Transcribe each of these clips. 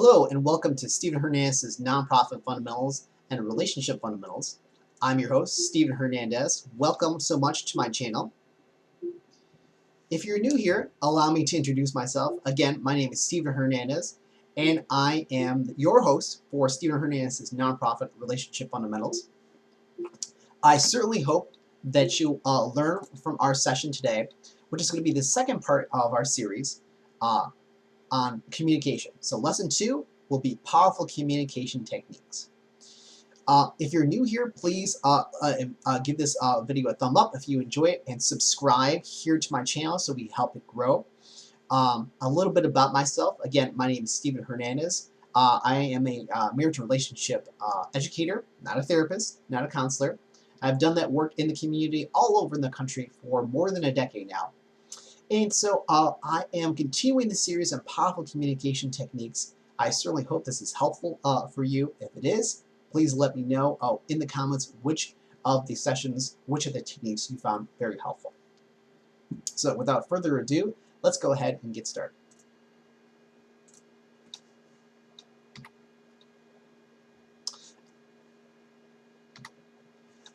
Hello and welcome to Steven Hernandez's Non-profit Fundamentals and Relationship Fundamentals. I'm your host, Steven Hernandez. Welcome so much to my channel. If you're new here, allow me to introduce myself. Again, my name is Steven Hernandez, and I am your host for Steven Hernandez's Non-profit Relationship Fundamentals. I certainly hope that you learn from our session today, which is going to be the second part of our series on communication. So lesson 2 will be powerful communication techniques. If you're new here, please give this video a thumb up if you enjoy it, and subscribe here to my channel so we help it grow. A little bit about myself. Again, my name is Steven Hernandez. I am a marriage and relationship educator, not a therapist, not a counselor. I've done that work in the community all over the country for more than a decade now. And so I am continuing the series on powerful communication techniques. I certainly hope this is helpful for you. If it is, please let me know in the comments which of the techniques you found very helpful. So without further ado, let's go ahead and get started.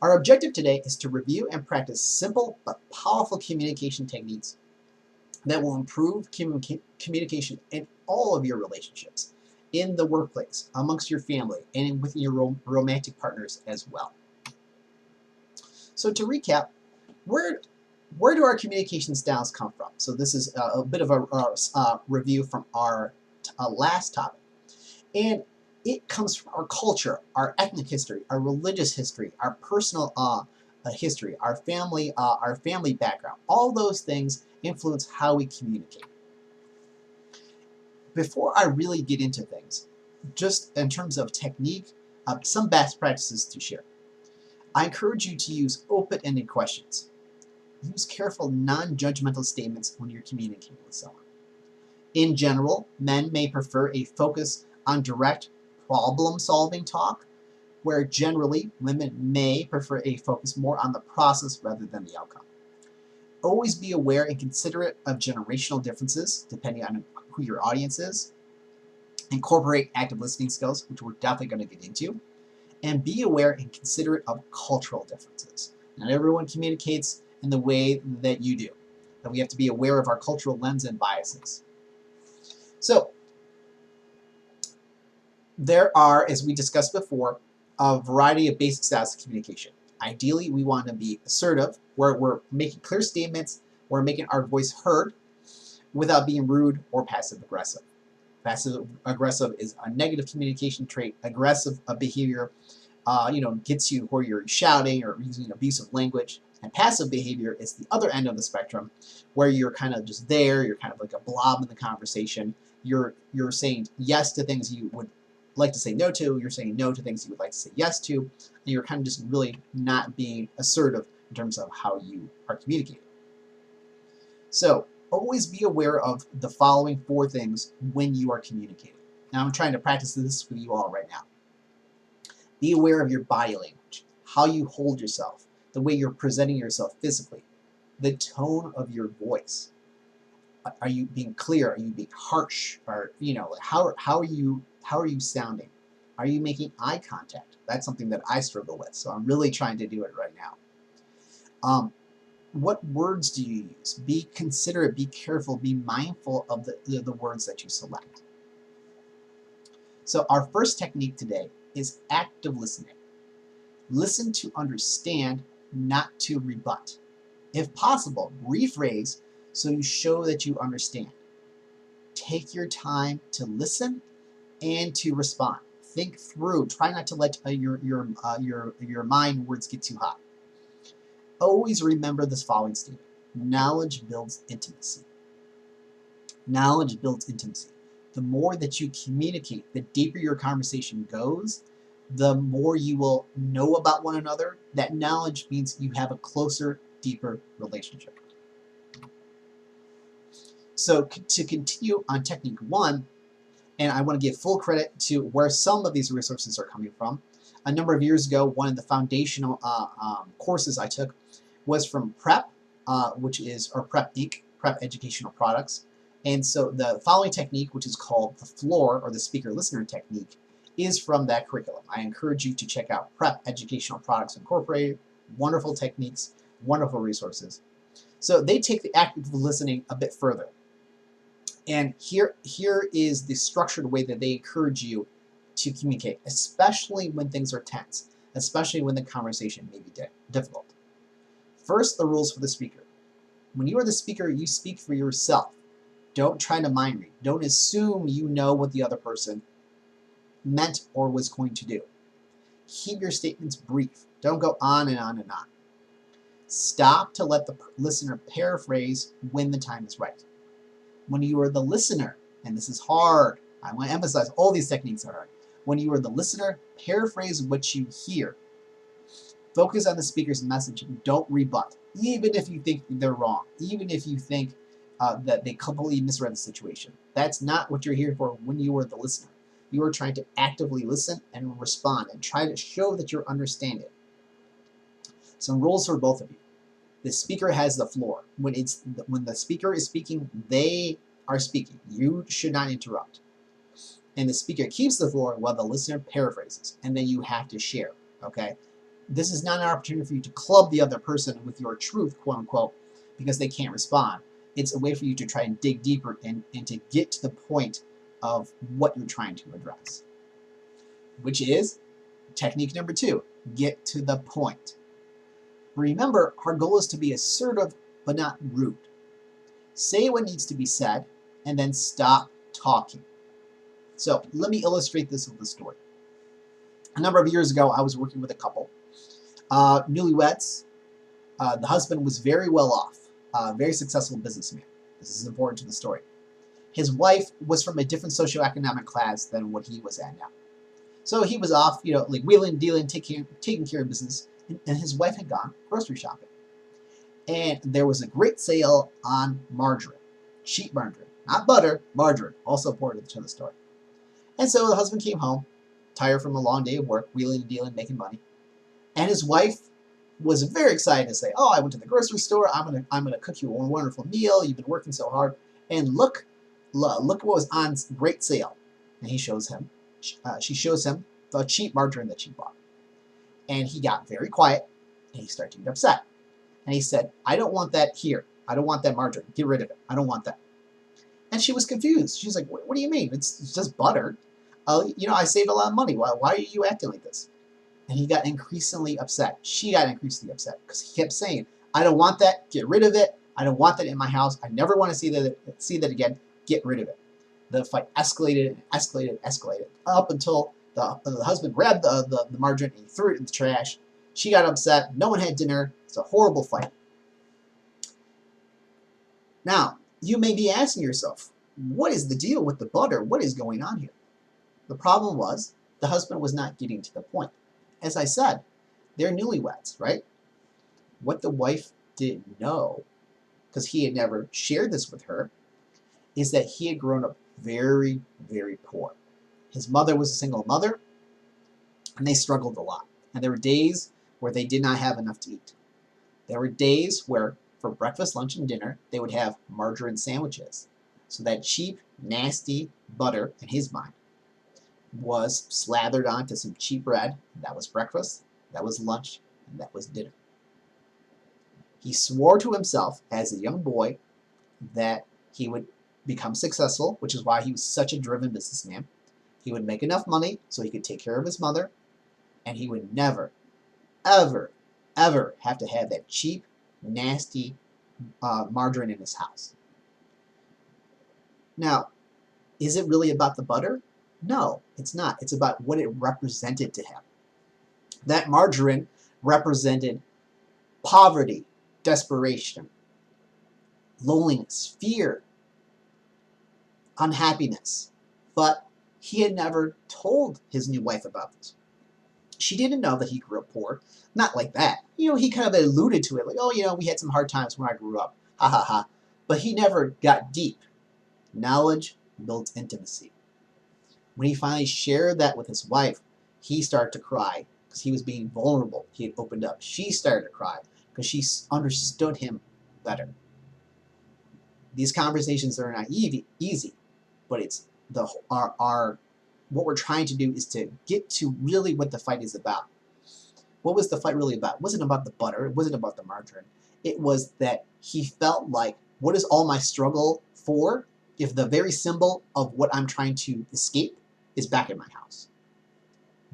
Our objective today is to review and practice simple but powerful communication techniques that will improve communication in all of your relationships, in the workplace, amongst your family, and with your romantic partners as well. So to recap, where do our communication styles come from? So this is a bit of a review from our last topic. And it comes from our culture, our ethnic history, our religious history, our personal history, our family background. All those things influence how we communicate. Before I really get into things, just in terms of technique, some best practices to share. I encourage you to use open-ended questions. Use careful, non-judgmental statements when you're communicating with someone. In general, men may prefer a focus on direct problem-solving talk, where generally women may prefer a focus more on the process rather than the outcome. Always be aware and considerate of generational differences, depending on who your audience is. Incorporate active listening skills, which we're definitely going to get into. And be aware and considerate of cultural differences. Not everyone communicates in the way that you do. And we have to be aware of our cultural lens and biases. So, there are, as we discussed before, a variety of basic styles of communication. Ideally, we want to be assertive, where we're making clear statements, we're making our voice heard without being rude or passive-aggressive. Passive-aggressive is a negative communication trait. Aggressive behavior, gets you where you're shouting or using abusive language. And passive behavior is the other end of the spectrum, where you're kind of just there, you're kind of like a blob in the conversation. You're saying yes to things you would like to say no to, you're saying no to things you would like to say yes to, and you're kind of just really not being assertive in terms of how you are communicating. So always be aware of the following 4 things when you are communicating. Now I'm trying to practice this with you all right now. Be aware of your body language, how you hold yourself, the way you're presenting yourself physically, the tone of your voice. Are you being clear? Are you being harsh? Or how are you sounding? Are you making eye contact? That's something that I struggle with, so I'm really trying to do it right now. What words do you use? Be considerate, be careful, be mindful of the words that you select. So our first technique today is active listening. Listen to understand, not to rebut. If possible, rephrase so you show that you understand. Take your time to listen and to respond. Think through. Try not to let your mind words get too hot. Always remember this following statement. Knowledge builds intimacy. Knowledge builds intimacy. The more that you communicate, the deeper your conversation goes, the more you will know about one another. That knowledge means you have a closer, deeper relationship. So to continue on technique 1, and I want to give full credit to where some of these resources are coming from. A number of years ago, one of the foundational courses I took was from PrEP, which is, or PrEP Inc., PrEP Educational Products. And so the following technique, which is called the floor or the speaker-listener technique, is from that curriculum. I encourage you to check out Prep Educational Products Incorporated. Wonderful techniques, wonderful resources. So they take the active listening a bit further. And here is the structured way that they encourage you to communicate, especially when things are tense, especially when the conversation may be difficult. First, the rules for the speaker. When you are the speaker, you speak for yourself. Don't try to mind read. Don't assume you know what the other person meant or was going to do. Keep your statements brief. Don't go on and on and on. Stop to let the listener paraphrase when the time is right. When you are the listener, and this is hard, I want to emphasize all these techniques are hard. When you are the listener, paraphrase what you hear. Focus on the speaker's message and don't rebut, even if you think they're wrong, even if you think that they completely misread the situation. That's not what you're here for when you are the listener. You are trying to actively listen and respond and try to show that you're understanding. Some rules for both of you. The speaker has the floor. When the speaker is speaking, they are speaking. You should not interrupt. And the speaker keeps the floor while the listener paraphrases, and then you have to share, okay? This is not an opportunity for you to club the other person with your truth, quote unquote, because they can't respond. It's a way for you to try and dig deeper and to get to the point of what you're trying to address, which is technique number 2, get to the point. Remember, our goal is to be assertive but not rude. Say what needs to be said and then stop talking. So let me illustrate this with a story. A number of years ago, I was working with a couple, newlyweds. The husband was very well off, very successful businessman. This is important to the story. His wife was from a different socioeconomic class than what he was at now. So he was off, like wheeling, dealing, taking care of business, and his wife had gone grocery shopping. And there was a great sale on margarine, cheap margarine, not butter, margarine, also important to the story. And so the husband came home, tired from a long day of work, wheeling and dealing, making money. And his wife was very excited to say, "Oh, I went to the grocery store. I'm gonna cook you a wonderful meal. You've been working so hard, and look what was on great sale." And she shows him the cheap margarine that she bought. And he got very quiet, and he started to get upset. And he said, "I don't want that here. I don't want that margarine. Get rid of it. I don't want that." And she was confused. She's like, "What do you mean? It's just butter. I save a lot of money. Why are you acting like this?" And he got increasingly upset. She got increasingly upset because he kept saying, "I don't want that. Get rid of it. I don't want that in my house. I never want to see that again. Get rid of it." The fight escalated and escalated and escalated up until the husband grabbed the margarine and he threw it in the trash. She got upset. No one had dinner. It's a horrible fight. Now, you may be asking yourself, what is the deal with the butter? What is going on here? The problem was the husband was not getting to the point. As I said, they're newlyweds, right? What the wife didn't know, because he had never shared this with her, is that he had grown up very, very poor. His mother was a single mother, and they struggled a lot. And there were days where they did not have enough to eat. There were days where, for breakfast, lunch, and dinner, they would have margarine sandwiches. So that cheap, nasty butter, in his mind, was slathered onto some cheap bread. That was breakfast, that was lunch, and that was dinner. He swore to himself as a young boy that he would become successful, which is why he was such a driven businessman. He would make enough money so he could take care of his mother, and he would never, ever, ever have to have that cheap, nasty margarine in his house. Now, is it really about the butter? No, it's not. It's about what it represented to him. That margarine represented poverty, desperation, loneliness, fear, unhappiness. But he had never told his new wife about this. She didn't know that he grew up poor. Not like that. He kind of alluded to it, like, "Oh, we had some hard times when I grew up. Ha ha ha." But he never got deep. Knowledge builds intimacy. When he finally shared that with his wife, he started to cry because he was being vulnerable. He had opened up. She started to cry because she understood him better. These conversations are not easy, but it's our what we're trying to do is to get to really what the fight is about. What was the fight really about? It wasn't about the butter. It wasn't about the margarine. It was that he felt like, what is all my struggle for if the very symbol of what I'm trying to escape is back in my house?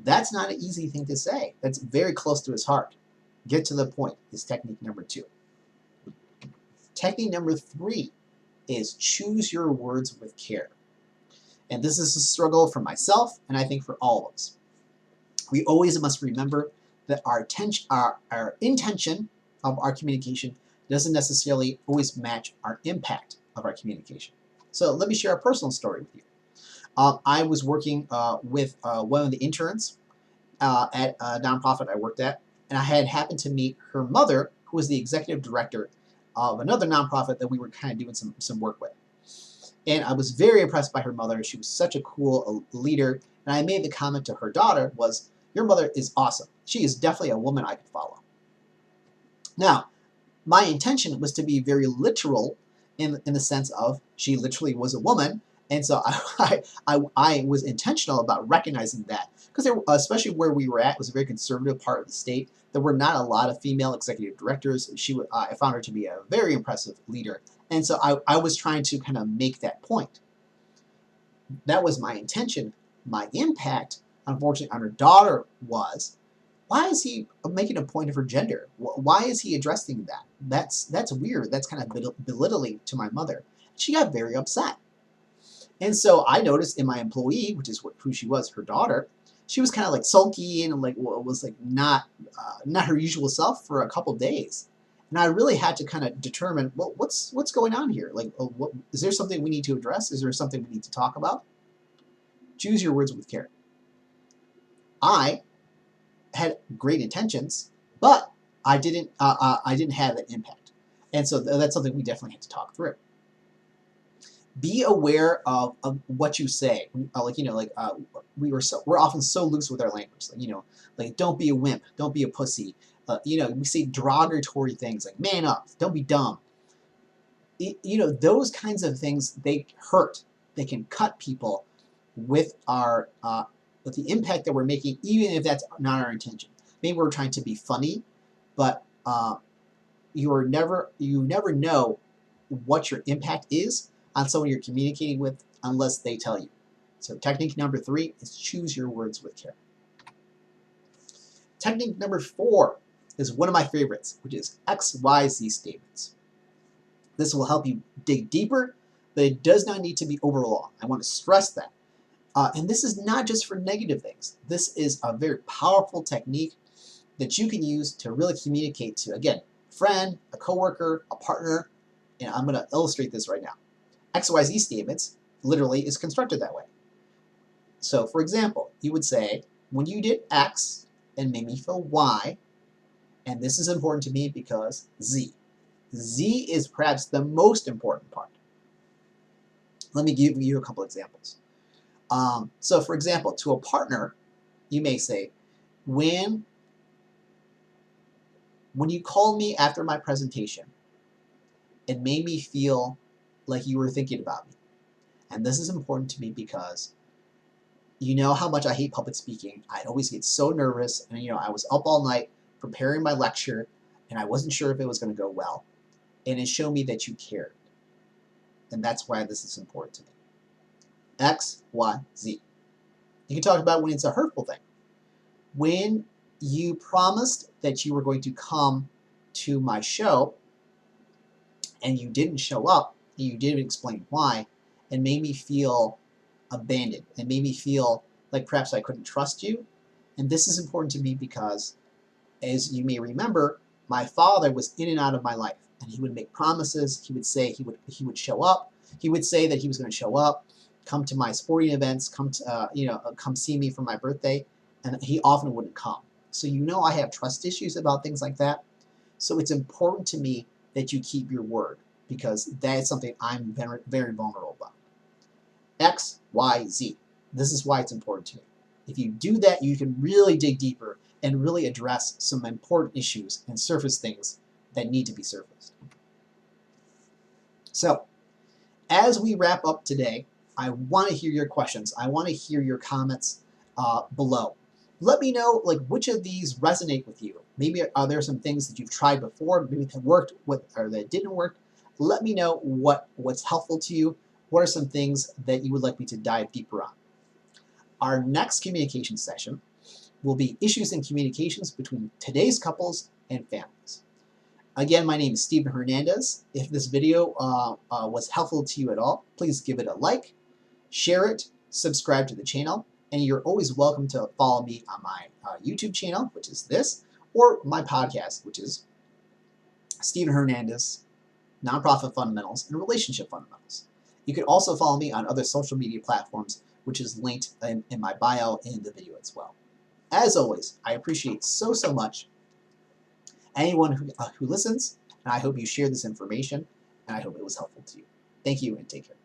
That's not an easy thing to say. That's very close to his heart. Get to the point is technique number 2. Technique number 3 is choose your words with care. And this is a struggle for myself, and I think for all of us. We always must remember that our intention of our communication doesn't necessarily always match our impact of our communication. So let me share a personal story with you. I was working with one of the interns at a nonprofit I worked at, and I had happened to meet her mother, who was the executive director of another nonprofit that we were kind of doing some work with. And I was very impressed by her mother. She was such a cool leader. And I made the comment to her daughter was, your mother is awesome. She is definitely a woman I could follow. Now, my intention was to be very literal in the sense of she literally was a woman. And so I was intentional about recognizing that. Because especially where we were at was a very conservative part of the state. There were not a lot of female executive directors. I found her to be a very impressive leader. And so I was trying to kind of make that point. That was my intention. My impact, unfortunately, on her daughter was, why is he making a point of her gender? Why is he addressing that? That's weird. That's kind of belittling to my mother. She got very upset. And so I noticed in my employee, which is who she was, her daughter, she was kind of like sulky and like was like not her usual self for a couple days. And I really had to kind of determine, well, what's going on here? Like, is there something we need to address? Is there something we need to talk about? Choose your words with care. I had great intentions, but I didn't have that impact. And so that's something we definitely had to talk through. Be aware of what you say. We're often so loose with our language. Like don't be a wimp, don't be a pussy. We say derogatory things like man up, don't be dumb. Those kinds of things, they hurt. They can cut people with with the impact that we're making, even if that's not our intention. Maybe we're trying to be funny, but you never know what your impact is on someone you're communicating with unless they tell you. So technique number 3 is choose your words with care. Technique number 4 is one of my favorites, which is XYZ statements. This will help you dig deeper, but it does not need to be overlong. I want to stress that. And this is not just for negative things. This is a very powerful technique that you can use to really communicate to, again, a friend, a coworker, a partner. And I'm going to illustrate this right now. XYZ statements literally is constructed that way. So, for example, you would say, when you did X and made me feel Y, and this is important to me because Z. Z is perhaps the most important part. Let me give you a couple examples. So, for example, to a partner, you may say, when you called me after my presentation, it made me feel like you were thinking about me. And this is important to me because you know how much I hate public speaking. I always get so nervous, and I was up all night preparing my lecture, and I wasn't sure if it was going to go well. And it showed me that you cared. And that's why this is important to me. X, Y, Z. You can talk about when it's a hurtful thing. When you promised that you were going to come to my show, and you didn't show up, and you didn't explain why, it made me feel abandoned. It made me feel like perhaps I couldn't trust you. And this is important to me because, as you may remember, my father was in and out of my life, and he would make promises. He would say he would show up. He would say that he was going to show up, come to my sporting events, come see me for my birthday, and he often wouldn't come. So I have trust issues about things like that. So it's important to me that you keep your word, because that is something I'm very, very vulnerable about. X, Y, Z. This is why it's important to me. If you do that, you can really dig deeper and really address some important issues and surface things that need to be surfaced. So, As we wrap up today, I want to hear your questions. I want to hear your comments below. Let me know like which of these resonate with you. Maybe are there some things that you've tried before, maybe that worked or that didn't work. Let me know what's helpful to you. What are some things that you would like me to dive deeper on? Our next communication session will be issues in communications between today's couples and families. Again, my name is Steven Hernandez. If this video was helpful to you at all, please give it a like, share it, subscribe to the channel, and you're always welcome to follow me on my YouTube channel, which is this, or my podcast, which is Steven Hernandez Non-profit Fundamentals and Relationship Fundamentals. You can also follow me on other social media platforms, which is linked in my bio in the video as well. As always, I appreciate so much anyone who listens, and I hope you share this information, and I hope it was helpful to you. Thank you, and take care.